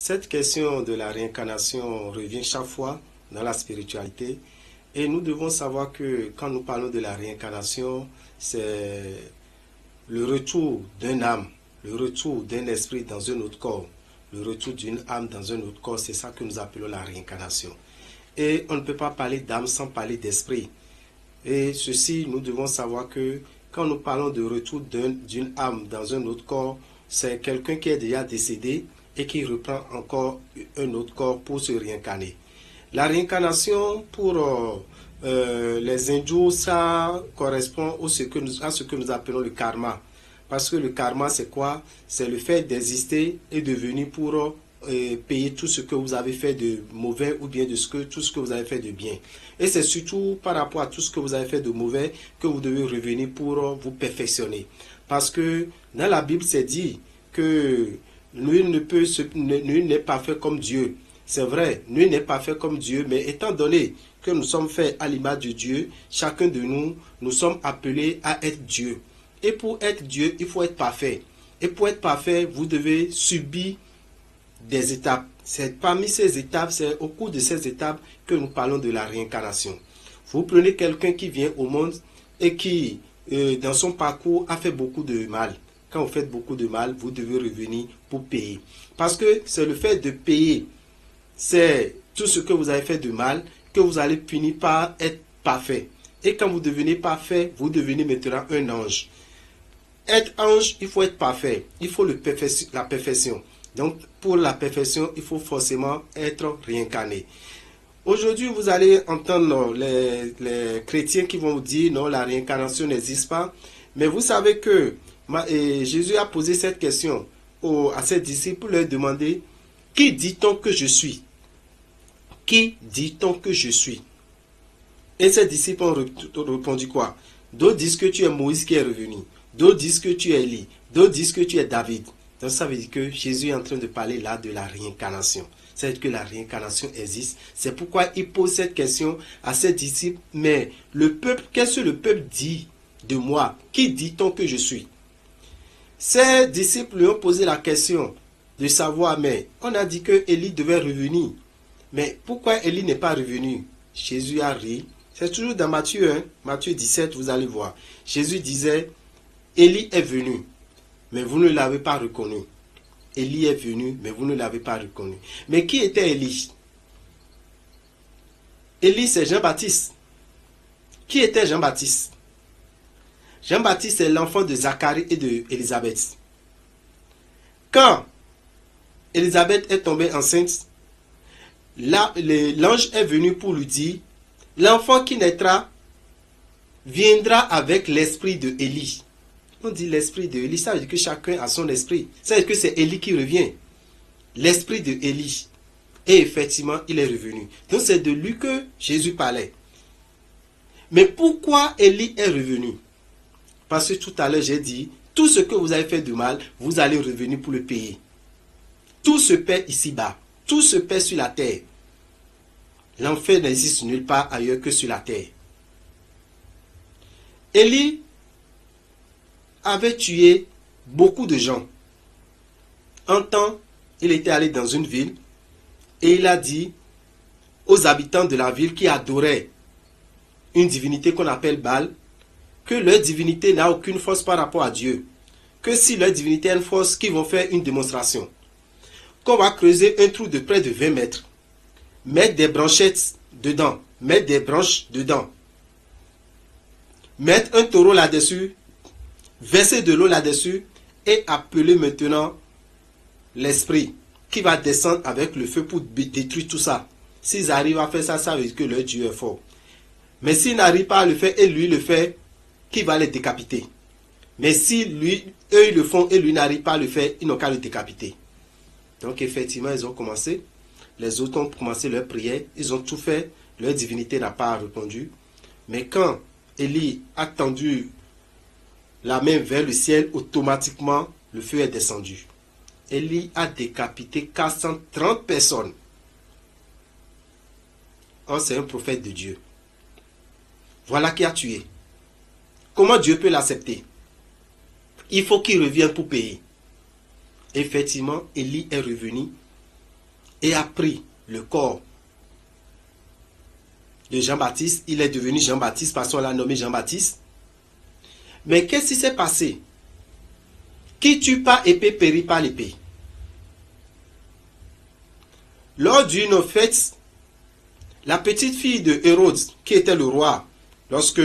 Cette question de la réincarnation revient chaque fois dans la spiritualité et nous devons savoir que quand nous parlons de la réincarnation, c'est le retour d'une âme, le retour d'un esprit dans un autre corps, le retour d'une âme dans un autre corps, c'est ça que nous appelons la réincarnation. Et on ne peut pas parler d'âme sans parler d'esprit. Et ceci, nous devons savoir que quand nous parlons de retour d'une âme dans un autre corps, c'est quelqu'un qui est déjà décédé et qui reprend encore un autre corps pour se réincarner. La réincarnation, pour les hindous, ça correspond à ce que nous appelons le karma. Parce que le karma, c'est quoi? C'est le fait d'exister et de venir pour payer tout ce que vous avez fait de mauvais ou bien tout ce que vous avez fait de bien. Et c'est surtout par rapport à tout ce que vous avez fait de mauvais que vous devez revenir pour vous perfectionner. Parce que dans la Bible, c'est dit que nul n'est pas fait comme Dieu. C'est vrai, nul n'est pas fait comme Dieu, mais étant donné que nous sommes faits à l'image de Dieu, chacun de nous, nous sommes appelés à être Dieu. Et pour être Dieu, il faut être parfait. Et pour être parfait, vous devez subir des étapes. C'est parmi ces étapes, c'est au cours de ces étapes que nous parlons de la réincarnation. Vous prenez quelqu'un qui vient au monde et qui, dans son parcours, a fait beaucoup de mal. Quand vous faites beaucoup de mal, vous devez revenir pour payer. Parce que c'est le fait de payer, c'est tout ce que vous avez fait de mal, que vous allez finir par être parfait. Et quand vous devenez parfait, vous devenez maintenant un ange. Être ange, il faut être parfait. Il faut la perfection. Donc, pour la perfection, il faut forcément être réincarné. Aujourd'hui, vous allez entendre les chrétiens qui vont vous dire non, la réincarnation n'existe pas. Mais vous savez que Jésus a posé cette question à ses disciples pour leur demander qui dit-on que je suis? Qui dit-on que je suis? Et ses disciples ont répondu quoi? D'autres disent que tu es Moïse qui est revenu. D'autres disent que tu es Élie. D'autres disent que tu es David. Donc ça veut dire que Jésus est en train de parler là de la réincarnation. C'est que la réincarnation existe. C'est pourquoi il pose cette question à ses disciples. Mais le peuple, qu'est-ce que le peuple dit de moi? Qui dit-on que je suis? Ses disciples lui ont posé la question de savoir, mais on a dit que Élie devait revenir. Mais pourquoi Élie n'est pas revenu? Jésus a ri. C'est toujours dans Matthieu, Matthieu 17, vous allez voir. Jésus disait, Élie est venu, mais vous ne l'avez pas reconnu. Élie est venu, mais vous ne l'avez pas reconnu. Mais qui était Élie? Élie, c'est Jean-Baptiste. Qui était Jean-Baptiste? Jean-Baptiste est l'enfant de Zacharie et d'Élisabeth. Quand Élisabeth est tombée enceinte, l'ange est venu pour lui dire, l'enfant qui naîtra viendra avec l'esprit de Élie. On dit l'esprit de Élie, ça veut dire que chacun a son esprit. Ça veut dire que c'est Élie qui revient. L'esprit de Élie. Et effectivement, il est revenu. Donc c'est de lui que Jésus parlait. Mais pourquoi Élie est revenu? Parce que tout à l'heure j'ai dit, tout ce que vous avez fait de mal, vous allez revenir pour le payer. Tout se paie ici-bas. Tout se paie sur la terre. L'enfer n'existe nulle part ailleurs que sur la terre. Élie avait tué beaucoup de gens. Un temps, il était allé dans une ville et il a dit aux habitants de la ville qui adoraient une divinité qu'on appelle Baal, que leur divinité n'a aucune force par rapport à Dieu. Que si leur divinité a une force, qu'ils vont faire une démonstration. Qu'on va creuser un trou de près de 20 mètres, mettre des branchettes dedans, mettre des branches dedans, mettre un taureau là-dessus, verser de l'eau là-dessus et appeler maintenant l'esprit qui va descendre avec le feu pour détruire tout ça. S'ils arrivent à faire ça, ça veut dire que leur Dieu est fort. Mais s'ils n'arrivent pas à le faire et lui le fait, qui va les décapiter? Mais si eux ils le font et lui n'arrive pas à le faire, ils n'ont qu'à le décapiter. Donc effectivement, ils ont commencé. Les autres ont commencé leur prière. Ils ont tout fait. Leur divinité n'a pas répondu. Mais quand Élie a tendu la main vers le ciel, automatiquement, le feu est descendu. Élie a décapité 430 personnes. Oh, c'est un prophète de Dieu. Voilà qui a tué. Comment Dieu peut l'accepter? Il faut qu'il revienne pour payer. Effectivement, Élie est revenu et a pris le corps de Jean-Baptiste. Il est devenu Jean-Baptiste parce qu'on l'a nommé Jean-Baptiste. Mais qu'est-ce qui s'est passé? Qui tue pas épée périt par l'épée. Lors d'une fête, la petite fille de Hérode, qui était le roi, lorsque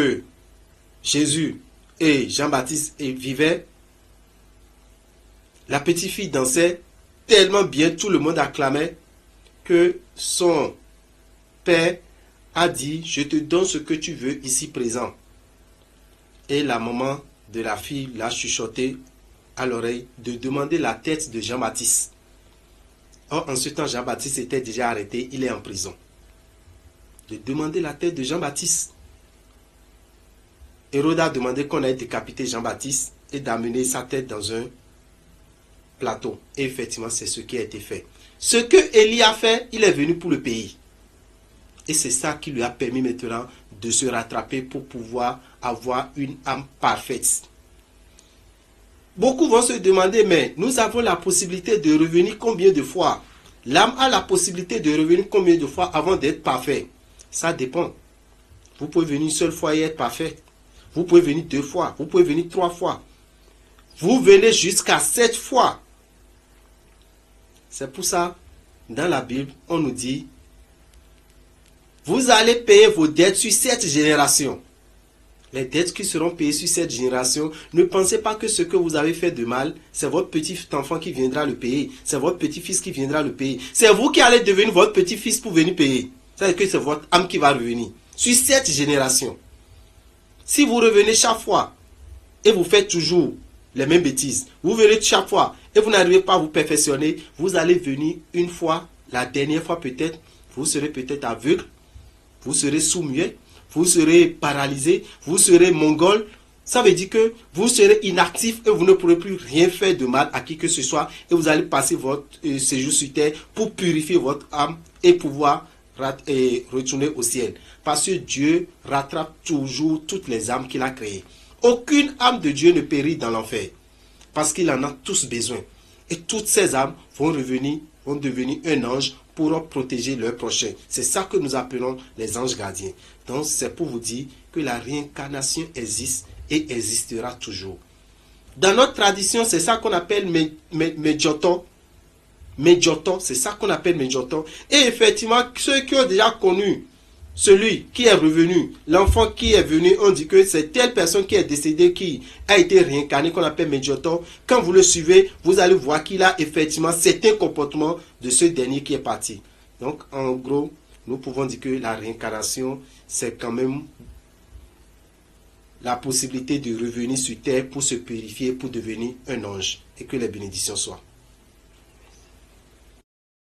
Jésus et Jean-Baptiste vivaient, la petite fille dansait tellement bien, tout le monde acclamait, que son père a dit, je te donne ce que tu veux ici présent. Et la maman de la fille l'a chuchoté à l'oreille de demander la tête de Jean-Baptiste. Or, en ce temps, Jean-Baptiste était déjà arrêté, il est en prison. De demander la tête de Jean-Baptiste. Hérode a demandé qu'on ait décapité Jean-Baptiste et d'amener sa tête dans un plateau. Et effectivement, c'est ce qui a été fait. Ce que Élie a fait, il est venu pour le pays. Et c'est ça qui lui a permis maintenant de se rattraper pour pouvoir avoir une âme parfaite. Beaucoup vont se demander, mais nous avons la possibilité de revenir combien de fois? L'âme a la possibilité de revenir combien de fois avant d'être parfait? Ça dépend. Vous pouvez venir une seule fois et être parfait. Vous pouvez venir 2 fois. Vous pouvez venir 3 fois. Vous venez jusqu'à 7 fois. C'est pour ça, dans la Bible, on nous dit, vous allez payer vos dettes sur 7 générations. Les dettes qui seront payées sur cette génération, ne pensez pas que ce que vous avez fait de mal, c'est votre petit enfant qui viendra le payer. C'est votre petit-fils qui viendra le payer. C'est vous qui allez devenir votre petit-fils pour venir payer. C'est-à-dire que c'est votre âme qui va revenir. Sur 7 générations. Si vous revenez chaque fois et vous faites toujours les mêmes bêtises, vous venez chaque fois et vous n'arrivez pas à vous perfectionner, vous allez venir une fois, la dernière fois peut-être, vous serez peut-être aveugle, vous serez sourd-muet, vous serez paralysé, vous serez mongol. Ça veut dire que vous serez inactif et vous ne pourrez plus rien faire de mal à qui que ce soit. Et vous allez passer votre séjour sur terre pour purifier votre âme et pouvoir retourner au ciel. Parce que Dieu rattrape toujours toutes les âmes qu'il a créées. Aucune âme de Dieu ne périt dans l'enfer. Parce qu'il en a tous besoin. Et toutes ces âmes vont devenir un ange pour protéger leur prochain. C'est ça que nous appelons les anges gardiens. Donc c'est pour vous dire que la réincarnation existe et existera toujours. Dans notre tradition, c'est ça qu'on appelle Medjoton. Medjoton, c'est ça qu'on appelle Medjoton. Et effectivement, ceux qui ont déjà connu celui qui est revenu, l'enfant qui est venu, on dit que c'est telle personne qui est décédée, qui a été réincarnée, qu'on appelle Medjoton. Quand vous le suivez, vous allez voir qu'il a effectivement certains comportements de ce dernier qui est parti. Donc, en gros, nous pouvons dire que la réincarnation, c'est quand même la possibilité de revenir sur terre pour se purifier, pour devenir un ange. Et que les bénédictions soient.